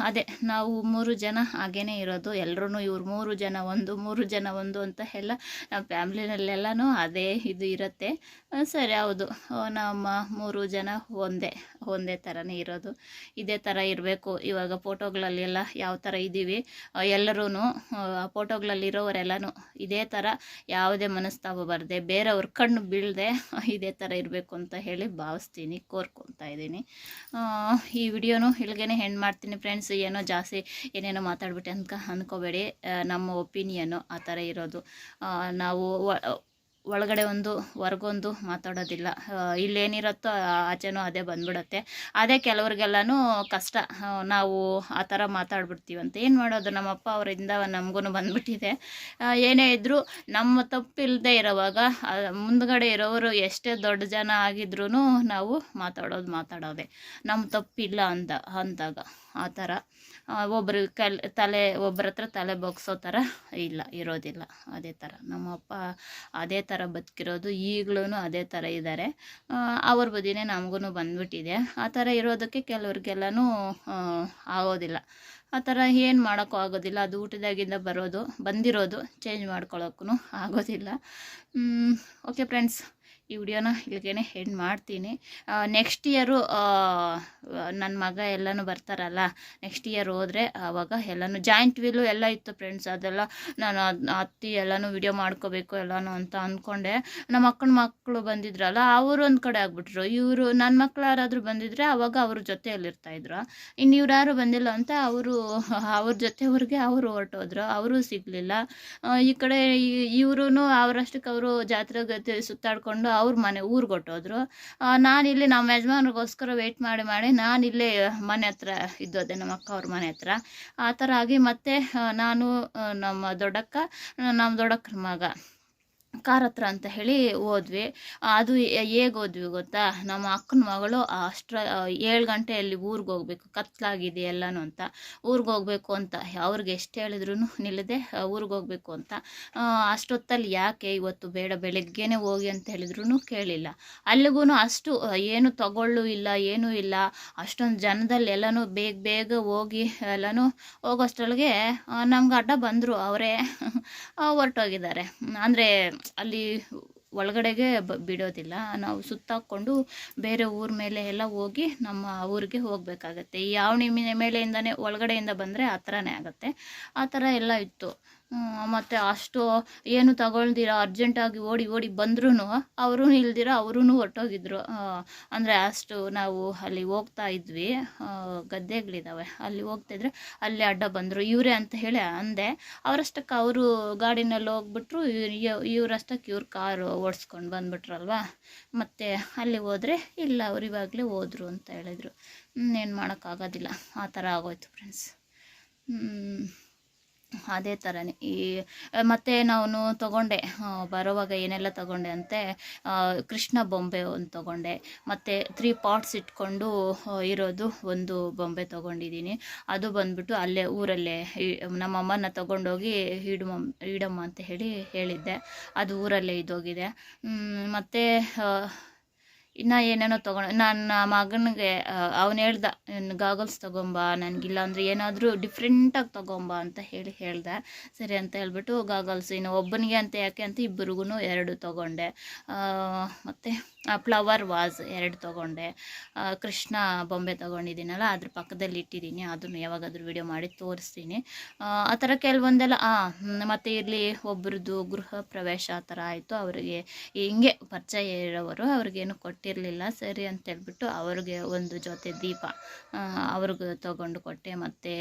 ಅದೇ ನಾವು 3 ಜನ ಹಾಗೇ ಇರೋದು. ಎಲ್ಲರೂ ಇವ್ರು 3 ಜನ ಒಂದು 3 ಜನ ಒಂದು ಅಂತ ಎಲ್ಲ ನಮ್ಮ ಫ್ಯಾಮ್ಲಿನಲ್ಲೆಲ್ಲನೂ ಅದೇ ಇದು ಇರುತ್ತೆ. ಸರಿ, ಹೌದು, ನಮ್ಮ 3 ಜನ ಒಂದೇ ಥರನೇ ಇರೋದು. ಇದೇ ಥರ ಇರಬೇಕು. ಇವಾಗ ಫೋಟೋಗಳಲ್ಲೆಲ್ಲ ಯಾವ ಥರ ಇದ್ದೀವಿ ಎಲ್ಲರೂ ಫೋಟೋಗಳಲ್ಲಿರೋರೆಲ್ಲನೂ ಇದೇ ಥರ, ಯಾವುದೇ ಮನಸ್ತಾಪ ಬರದೆ, ಬೇರೆಯವ್ರ ಕಣ್ಣು ಬೀಳದೆ ಇದೇ ಥರ ಇರಬೇಕು ಅಂತ ಹೇಳಿ ಭಾವಿಸ್ತೀನಿ, ಕೋರ್ಕೊತಾ ಇದ್ದೀನಿ. ಈ ವಿಡಿಯೋನು ಇಲ್ಲಿಗೆ ಹೆಣ್ಣು ಮಾಡ್ತೀನಿ ಫ್ರೆಂಡ್ಸ್. ಏನೋ ಜಾಸ್ತಿ ಏನೇನೋ ಮಾತಾಡ್ಬಿಟ್ಟೆ ಅಂತ ಅಂದ್ಕೋಬೇಡಿ. ನಮ್ಮ ಒಪಿನಿಯನ್ನು ಆ ಥರ ಇರೋದು. ನಾವು ಒಳಗಡೆ ಒಂದು ಹೊರ್ಗೊಂದು ಮಾತಾಡೋದಿಲ್ಲ. ಇಲ್ಲೇನಿರುತ್ತೋ ಆಚೆನೂ ಅದೇ ಬಂದ್ಬಿಡತ್ತೆ. ಅದೇ ಕೆಲವ್ರಿಗೆಲ್ಲನೂ ಕಷ್ಟ. ನಾವು ಆ ಥರ ಮಾತಾಡ್ಬಿಡ್ತೀವಂತ ಏನು ಮಾಡೋದು, ನಮ್ಮಪ್ಪ ಅವರಿಂದ ನಮಗೂ ಬಂದ್ಬಿಟ್ಟಿದೆ. ಏನೇ ಇದ್ದರೂ ನಮ್ಮ ತಪ್ಪಿಲ್ಲದೆ ಇರೋವಾಗ ಮುಂದ್ಗಡೆ ಇರೋರು ಎಷ್ಟೇ ದೊಡ್ಡ ಜನ ಆಗಿದ್ರೂ ನಾವು ಮಾತಾಡೋದೇ ನಮ್ಮ ತಪ್ಪಿಲ್ಲ ಅಂದಾಗ ಆ ಥರ ಒಬ್ಬರ ಹತ್ರ ತಲೆ ಬಗ್ಸೋ ಥರ ಇರೋದಿಲ್ಲ. ಅದೇ ಥರ ನಮ್ಮಪ್ಪ ಅದೇ ಥರ ಬದುಕಿರೋದು, ಈಗಲೂ ಅದೇ ಥರ ಇದ್ದಾರೆ. ಅವ್ರ ಬದಿನೇ ನಮಗೂ ಬಂದ್ಬಿಟ್ಟಿದೆ. ಆ ಥರ ಇರೋದಕ್ಕೆ ಕೆಲವ್ರಿಗೆಲ್ಲನೂ ಆಗೋದಿಲ್ಲ. ಆ ಥರ ಏನು ಮಾಡೋಕ್ಕೂ ಆಗೋದಿಲ್ಲ. ಅದು ಊಟದಾಗಿಂದ ಬಂದಿರೋದು ಚೇಂಜ್ ಮಾಡ್ಕೊಳ್ಳೋಕ್ಕೂ ಆಗೋದಿಲ್ಲ. ಓಕೆ ಫ್ರೆಂಡ್ಸ್, ಈ ವಿಡಿಯೋನ ಇಲ್ಲಿಗೆ ಎಂಡ್ ಮಾಡ್ತೀನಿ. ನೆಕ್ಸ್ಟ್ ಇಯರು ನನ್ನ ಮಗ ಎಲ್ಲನೂ ಬರ್ತಾರಲ್ಲ, ನೆಕ್ಸ್ಟ್ ಇಯರ್ ಹೋದರೆ ಆವಾಗ ಎಲ್ಲನೂ ಜಾಯಿಂಟ್ ವೀಲು ಎಲ್ಲ ಇತ್ತು ಫ್ರೆಂಡ್ಸ್. ಅದೆಲ್ಲ ನಾನು ಅತ್ತಿ ಎಲ್ಲನೂ ವಿಡಿಯೋ ಮಾಡ್ಕೋಬೇಕು ಎಲ್ಲನೂ ಅಂತ ಅಂದ್ಕೊಂಡೆ. ನಮ್ಮ ಅಕ್ಕನ ಮಕ್ಕಳು ಬಂದಿದ್ರಲ್ಲ, ಅವರು ಒಂದು ಕಡೆ ಆಗ್ಬಿಟ್ರು. ಇವರು ನನ್ನ ಮಕ್ಳು ಯಾರಾದರೂ ಬಂದಿದ್ರೆ ಆವಾಗ ಅವ್ರ ಜೊತೆಯಲ್ಲಿರ್ತಾಯಿದ್ರು. ಇನ್ನು ಇವ್ರು ಯಾರು ಬಂದಿಲ್ಲ ಅಂತ ಅವ್ರ ಜೊತೆಯವ್ರಿಗೆ ಅವರು ಹೊರಟೋದ್ರು, ಅವರೂ ಸಿಗಲಿಲ್ಲ. ಈ ಕಡೆ ಇವ್ರೂ ಅವರಷ್ಟಕ್ಕೆ ಅವರು ಜಾತ್ರೆ ಗತಿ ಸುತ್ತಾಡ್ಕೊಂಡು ಅವ್ರ ಮನೆ ಊರಿಗೆ ಹೊಟ್ಟೋದ್ರು. ನಾನಿಲ್ಲಿ ನಮ್ಮ ಯಜಮಾನ್ರಿಗೋಸ್ಕರ ವೆಯ್ಟ್ ಮಾಡಿ ನಾನಿಲ್ಲೇ ಮನೆ ಹತ್ರ ಇದ್ದೋದೆ, ನಮ್ಮ ಅಕ್ಕ ಅವ್ರ ಮನೆ ಹತ್ರ. ಆ ಥರ ಆಗಿ ಮತ್ತೆ ನಾನು ನಮ್ಮ ದೊಡ್ಡಕ್ಕನ ಮಗ ಕಾರ್ ಹತ್ರ ಅಂತ ಹೇಳಿ ಹೋದ್ವಿ. ಅದು ಹೇಗೆ ಹೋದ್ವಿ ಗೊತ್ತಾ, ನಮ್ಮ ಅಕ್ಕನ ಮಗಳು 7 ಗಂಟೆಯಲ್ಲಿ ಊರಿಗೆ ಹೋಗ್ಬೇಕು, ಕತ್ಲಾಗಿದೆ ಎಲ್ಲನೂ ಅಂತ ಊರಿಗೆ ಹೋಗ್ಬೇಕು ಅಂತ ಅವ್ರಿಗೆ ಎಷ್ಟು ಹೇಳಿದ್ರು ನಿಲ್ಲದೆ ಊರಿಗೆ ಹೋಗ್ಬೇಕು ಅಂತ. ಅಷ್ಟೊತ್ತಲ್ಲಿ ಯಾಕೆ ಇವತ್ತು ಬೇಡ ಬೆಳಗ್ಗೆನೇ ಹೋಗಿ ಅಂತ ಹೇಳಿದ್ರು ಕೇಳಿಲ್ಲ. ಅಲ್ಲಿಗೂ ಅಷ್ಟು ಏನು ತಗೊಳ್ಳು ಇಲ್ಲ, ಏನೂ ಇಲ್ಲ. ಅಷ್ಟೊಂದು ಜನದಲ್ಲಿ ಎಲ್ಲನೂ ಬೇಗ ಹೋಗಿ ಎಲ್ಲನೂ ಹೋಗೋಷ್ಟರೊಳಗೆ ನಮ್ಗೆ ಅಡ್ಡ ಬಂದರು. ಅವರೇ ಹೊರಟೋಗಿದ್ದಾರೆ. ಅಂದರೆ ಅಲ್ಲಿ ಒಳಗಡೆಗೆ ಬಿಡೋದಿಲ್ಲ. ನಾವು ಸುತ್ತಾಕ್ಕೊಂಡು ಬೇರೆ ಊರ ಮೇಲೆ ಎಲ್ಲ ಹೋಗಿ ನಮ್ಮ ಊರಿಗೆ ಹೋಗಬೇಕಾಗತ್ತೆ. ಈ ಆವಣಿ ಮೇಲೆಯಿಂದನೇ ಒಳಗಡೆಯಿಂದ ಬಂದರೆ ಆ ಥರನೇ ಆಗುತ್ತೆ. ಆ ಥರ ಎಲ್ಲ ಇತ್ತು. ಮತ್ತು ಅಷ್ಟು ಏನು ತಗೊಳ್ದಿರ ಅರ್ಜೆಂಟಾಗಿ ಓಡಿ ಬಂದ್ರೂ ಅವರು ಇಲ್ದಿರ ಅವರೂ ಹೊರಟೋಗಿದ್ರು. ಅಂದರೆ ಅಷ್ಟು ನಾವು ಅಲ್ಲಿ ಹೋಗ್ತಾ ಇದ್ವಿ, ಗದ್ದೆಗಳಿದ್ದಾವೆ, ಅಲ್ಲಿ ಹೋಗ್ತಾಯಿದ್ರೆ ಅಲ್ಲಿ ಅಡ್ಡ ಬಂದರು. ಇವರೇ ಅಂತ ಹೇಳಿ ಅಂದೆ. ಅವರಷ್ಟಕ್ಕೆ ಅವರು ಗಾಡಿನಲ್ಲಿ ಹೋಗ್ಬಿಟ್ರು, ಇವರಷ್ಟಕ್ಕೆ ಇವ್ರು ಕಾರು ಓಡಿಸ್ಕೊಂಡು ಬಂದ್ಬಿಟ್ರಲ್ವ. ಮತ್ತು ಅಲ್ಲಿ ಹೋದರೆ ಇಲ್ಲ, ಅವ್ರು ಇವಾಗಲೇ ಹೋದ್ರು ಅಂತ ಹೇಳಿದರು. ಏನು ಮಾಡೋಕ್ಕಾಗೋದಿಲ್ಲ, ಆ ಥರ ಆಗೋಯ್ತು ಫ್ರೆಂಡ್ಸ್. ಅದೇ ಥರನೇ ಮತ್ತು ನಾನು ತೊಗೊಂಡೆ ಬರೋವಾಗ ಏನೆಲ್ಲ ತೊಗೊಂಡೆ ಅಂತೆ, ಕೃಷ್ಣ ಬೊಂಬೆ ಒಂದು ತೊಗೊಂಡೆ, ಮತ್ತು 3 ಪಾಟ್ಸ್ ಇಟ್ಕೊಂಡು ಇರೋದು ಒಂದು ಬೊಂಬೆ ತೊಗೊಂಡಿದ್ದೀನಿ. ಅದು ಬಂದ್ಬಿಟ್ಟು ಅಲ್ಲೇ ಊರಲ್ಲೇ ನಮ್ಮಮ್ಮನ ತೊಗೊಂಡೋಗಿ ಇಡಮ್ಮ ಅಂತ ಹೇಳಿದ್ದೆ. ಅದು ಊರಲ್ಲೇ ಇದ್ದೋಗಿದೆ. ಮತ್ತು ಇನ್ನು ಏನೇನೋ ನನ್ನ ಮಗನಿಗೆ ಅವನು ಹೇಳ್ದ, ಗಾಗಲ್ಸ್ ತೊಗೊಂಬ, ನನಗಿಲ್ಲ ಅಂದರೆ ಏನಾದರೂ ಡಿಫ್ರೆಂಟಾಗಿ ತೊಗೊಂಬ ಅಂತ ಹೇಳ್ದೆ. ಸರಿ ಅಂತ ಹೇಳ್ಬಿಟ್ಟು ಗಾಗಲ್ಸ್, ಇನ್ನು ಒಬ್ಬನಿಗೆ ಅಂತ ಯಾಕೆ ಅಂತ ಇಬ್ಬರಿಗೂ 2 ತೊಗೊಂಡೆ. ಮತ್ತು ಫ್ಲವರ್ ವಾಸ್ 2 ತೊಗೊಂಡೆ. ಕೃಷ್ಣ ಬೊಂಬೆ ತೊಗೊಂಡಿದ್ದೀನಲ್ಲ, ಅದ್ರ ಪಕ್ಕದಲ್ಲಿ ಇಟ್ಟಿದ್ದೀನಿ. ಅದನ್ನು ಯಾವಾಗಾದರೂ ವಿಡಿಯೋ ಮಾಡಿ ತೋರಿಸ್ತೀನಿ. ಆ ಥರ ಕೆಲವೊಂದೆಲ್ಲ. ಮತ್ತು ಇಲ್ಲಿ ಒಬ್ರದ್ದು ಗೃಹ ಪ್ರವೇಶ ಆ ಥರ ಆಯಿತು. ಅವರಿಗೆ ಹಿಂಗೆ ಪರಿಚಯ ಇರೋವರು, ಅವ್ರಿಗೇನು ಕೊಟ್ಟು ಕೊಟ್ಟಿರಲಿಲ್ಲ. ಸರಿ ಅಂತೇಳ್ಬಿಟ್ಟು ಅವ್ರಿಗೆ ಒಂದು ಜೊತೆ ದೀಪ ಅವ್ರಿಗೆ ತೊಗೊಂಡು ಕೊಟ್ಟೆ. ಮತ್ತು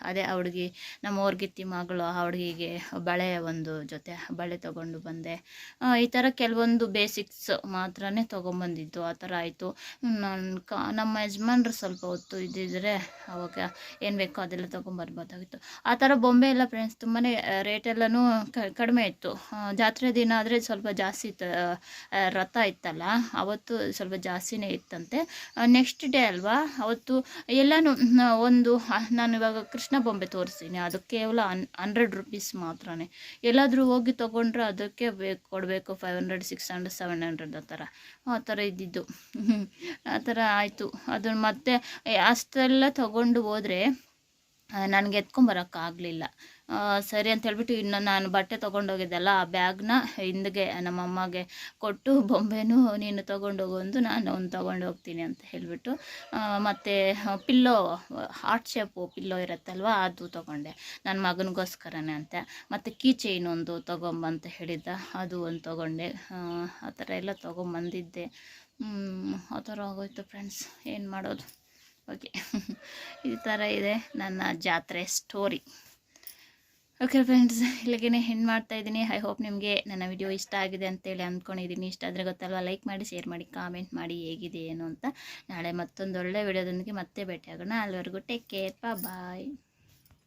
ಅದೇ ಹುಡುಗಿ ನಮ್ಮ ಊರ್ಗಿತ್ತಿ ಮಗಳು ಆ ಹುಡುಗಿಗೆ ಬಳೆ ಒಂದು ಜೊತೆ ಬಳೆ ತೊಗೊಂಡು ಬಂದೆ. ಈ ಥರ ಕೆಲವೊಂದು ಬೇಸಿಕ್ಸ್ ಮಾತ್ರನೇ ತೊಗೊಂಬಂದಿದ್ದು. ಆ ಥರ ಆಯಿತು. ನಮ್ಮ ಯಜಮಾನ್ರು ಸ್ವಲ್ಪ ಹೊತ್ತು ಇದ್ದಿದ್ರೆ ಅವಾಗ ಏನು ಬೇಕೋ ಅದೆಲ್ಲ ತೊಗೊಂಬರ್ಬೋದಾಗಿತ್ತು. ಆ ಥರ ಬೊಂಬೆ ಎಲ್ಲ ಫ್ರೆಂಡ್ಸ್ ತುಂಬಾ ರೇಟೆಲ್ಲನೂ ಕಡಿಮೆ ಇತ್ತು. ಜಾತ್ರೆ ದಿನ ಆದರೆ ಸ್ವಲ್ಪ ಜಾಸ್ತಿ ಇತ್ತು. ರಥ ಇತ್ತಲ್ಲ ಅವತ್ತು ಸ್ವಲ್ಪ ಜಾಸ್ತಿನೇ ಇತ್ತಂತೆ. ನೆಕ್ಸ್ಟ್ ಡೇ ಅಲ್ವಾ ಅವತ್ತು ಎಲ್ಲನೂ ಒಂದು ನಾನು ಇವಾಗ ಕೃಷ್ಣ ಬೊಂಬೆ ತೋರಿಸ್ತೀನಿ, ಅದು ಕೇವಲ 100 ರೂಪೀಸ್ ಮಾತ್ರನೇ. ಎಲ್ಲಾದರೂ ಹೋಗಿ ತೊಗೊಂಡ್ರೆ ಅದಕ್ಕೆ ಕೊಡಬೇಕು 500, 600, 700 ಆ ಥರ ಇದ್ದಿದ್ದು. ಆ ಥರ ಆಯಿತು. ಅದನ್ನು ಮತ್ತೆ ಅಷ್ಟೆಲ್ಲ ತೊಗೊಂಡು ಹೋದರೆ ನನಗೆ ಎತ್ಕೊಂಬರೋಕ್ಕಾಗಲಿಲ್ಲ. ಸರಿ ಅಂತ ಹೇಳ್ಬಿಟ್ಟು ಇನ್ನು ನಾನು ಬಟ್ಟೆ ತೊಗೊಂಡೋಗಿದ್ದೆಲ್ಲ ಆ ಬ್ಯಾಗ್ನ ಹಿಂದಿಗೆ ನಮ್ಮಮ್ಮಗೆ ಕೊಟ್ಟು, ಬೊಂಬೆನೂ ನೀನು ತೊಗೊಂಡೋಗು ಒಂದು, ನಾನು ಒಂದು ತೊಗೊಂಡು ಹೋಗ್ತೀನಿ ಅಂತ ಹೇಳಿಬಿಟ್ಟು, ಮತ್ತು ಪಿಲ್ಲೋ ಹಾರ್ಟ್ ಶೇಪು ಪಿಲ್ಲೋ ಇರುತ್ತಲ್ವ ಅದು ತೊಗೊಂಡೆ ನನ್ನ ಮಗನಿಗೋಸ್ಕರನೇ ಅಂತ. ಮತ್ತು ಕೀ ಚೈನ್ ಒಂದು ತೊಗೊಂಬಂತ ಹೇಳಿದ್ದ, ಅದು ಒಂದು ತೊಗೊಂಡೆ. ಆ ಥರ ಎಲ್ಲ ತೊಗೊಂಬಂದಿದ್ದೆ. ಆ ಥರ ಆಗೋಯ್ತು ಫ್ರೆಂಡ್ಸ್, ಏನು ಮಾಡೋದು. ಓಕೆ, ಈ ಥರ ಇದೆ ನನ್ನ ಜಾತ್ರೆ ಸ್ಟೋರಿ. ಓಕೆ ಫ್ರೆಂಡ್ಸ್, ಇಲ್ಲಿಗೆ ಹೆಣ್ಣು ಮಾಡ್ತಾಯಿದ್ದೀನಿ. ಐ ಹೋಪ್ ನಿಮಗೆ ನನ್ನ ವಿಡಿಯೋ ಇಷ್ಟ ಆಗಿದೆ ಅಂತೇಳಿ ಅಂದ್ಕೊಂಡಿದ್ದೀನಿ. ಇಷ್ಟ ಆದರೆ ಗೊತ್ತಲ್ವ, ಲೈಕ್ ಮಾಡಿ, ಶೇರ್ ಮಾಡಿ, ಕಾಮೆಂಟ್ ಮಾಡಿ ಹೇಗಿದೆ ಏನು ಅಂತ. ನಾಳೆ ಮತ್ತೊಂದು ಒಳ್ಳೆ ವಿಡಿಯೋದೊಂದಿಗೆ ಮತ್ತೆ ಭೇಟಿಯಾಗೋಣ. ಅಲ್ಲಿವರೆಗೂ ಟೇಕ್ ಕೇರ್, ಬಾಯ್.